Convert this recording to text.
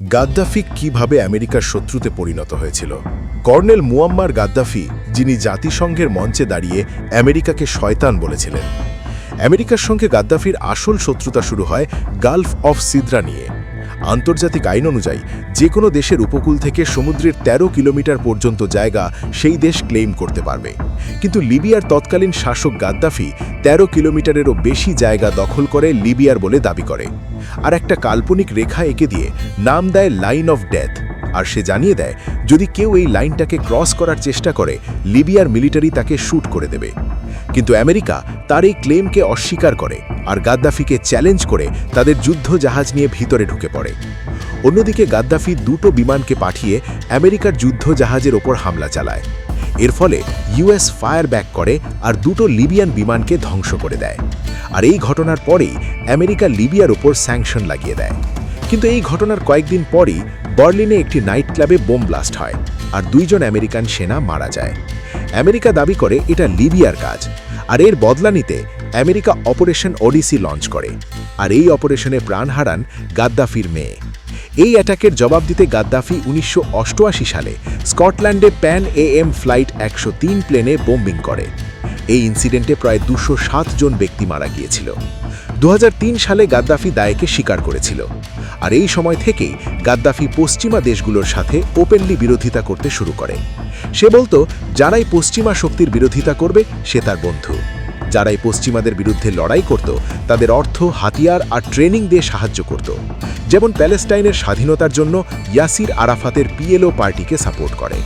Gaddafi কিভাবে আমেরিকার শত্রুতে পরিণত হয়েছিল? কর্নেল মুয়াম্মার গাদ্দাফি, যিনি জাতিসংঘের মঞ্চে দাঁড়িয়ে আমেরিকাকে শয়তান বলেছিলেন। আমেরিকার সঙ্গে গাদ্দাফির আসল শত্রুতা শুরু হয় গালফ অফ সিদ্রা নিয়ে। আন্তর্জাতিক আইন অনুযায়ী যে কোনো দেশের উপকূল থেকে সমুদ্রের ১৩ কিলোমিটার পর্যন্ত জায়গা সেই দেশ ক্লেইম করতে পারবে, কিন্তু লিবিয়ার তৎকালীন শাসক গাদ্দাফি ১৩ কিলোমিটারেরও বেশি জায়গা দখল করে লিবিয়ার বলে দাবি করে, আর একটা কাল্পনিক রেখা এঁকে দিয়ে নাম দেয় লাইন অফ ডেথ। আর সে জানিয়ে দেয় যদি কেউ এই লাইনটাকে ক্রস করার চেষ্টা করে লিবিয়ার মিলিটারি তাকে শ্যুট করে দেবে। কিন্তু আমেরিকা তার এই ক্লেমকে অস্বীকার করে আর গাদ্দাফিকে চ্যালেঞ্জ করে তাদের যুদ্ধ জাহাজ নিয়ে ভিতরে ঢুকে পড়ে। অন্যদিকে গাদ্দাফি দুটো বিমানকে পাঠিয়ে আমেরিকার যুদ্ধ জাহাজের ওপর হামলা চালায়। এর ফলে ইউএস ফায়ার ব্যাক করে আর দুটো লিবিয়ান বিমানকে ধ্বংস করে দেয়। আর এই ঘটনার পরেই আমেরিকা লিবিয়ার ওপর স্যাংশন লাগিয়ে দেয়। কিন্তু এই ঘটনার কয়েকদিন পরই বার্লিনে একটি নাইট ক্লাবে বোম ব্লাস্ট হয় আর 2 জন আমেরিকান সেনা মারা যায়। আমেরিকা দাবি করে এটা লিবিয়ার কাজ, আর এর বদলা নিতে আমেরিকা অপারেশন ওডিসি লঞ্চ করে, আর এই অপারেশনে প্রাণ হারান গাদ্দাফির মেয়ে। এই অ্যাটাকের জবাব দিতে গাদ্দাফি ১৯৮৮ সালে স্কটল্যান্ডে প্যান AM ফ্লাইট ১০৩ প্লেনে বোম্বিং করে। এই ইনসিডেন্টে প্রায় ২০৭ জন ব্যক্তি মারা গিয়েছিল। ২০০৩ সালে গাদ্দাফি দায়কে স্বীকার করেছিল, আর এই সময় থেকেই গাদ্দাফি পশ্চিমা দেশগুলোর সাথে ওপেনলি বিরোধিতা করতে শুরু করে। সে বলতো যারাই পশ্চিমা শক্তির বিরোধিতা করবে সে তার বন্ধু, যারাই পশ্চিমাদের বিরুদ্ধে লড়াই করত তাদের অর্থ, হাতিয়ার আর ট্রেনিং দিয়ে সাহায্য করত। যেমন প্যালেস্টাইনের স্বাধীনতার জন্য ইয়াসির আরাফাতের PLO পার্টিকে সাপোর্ট করে।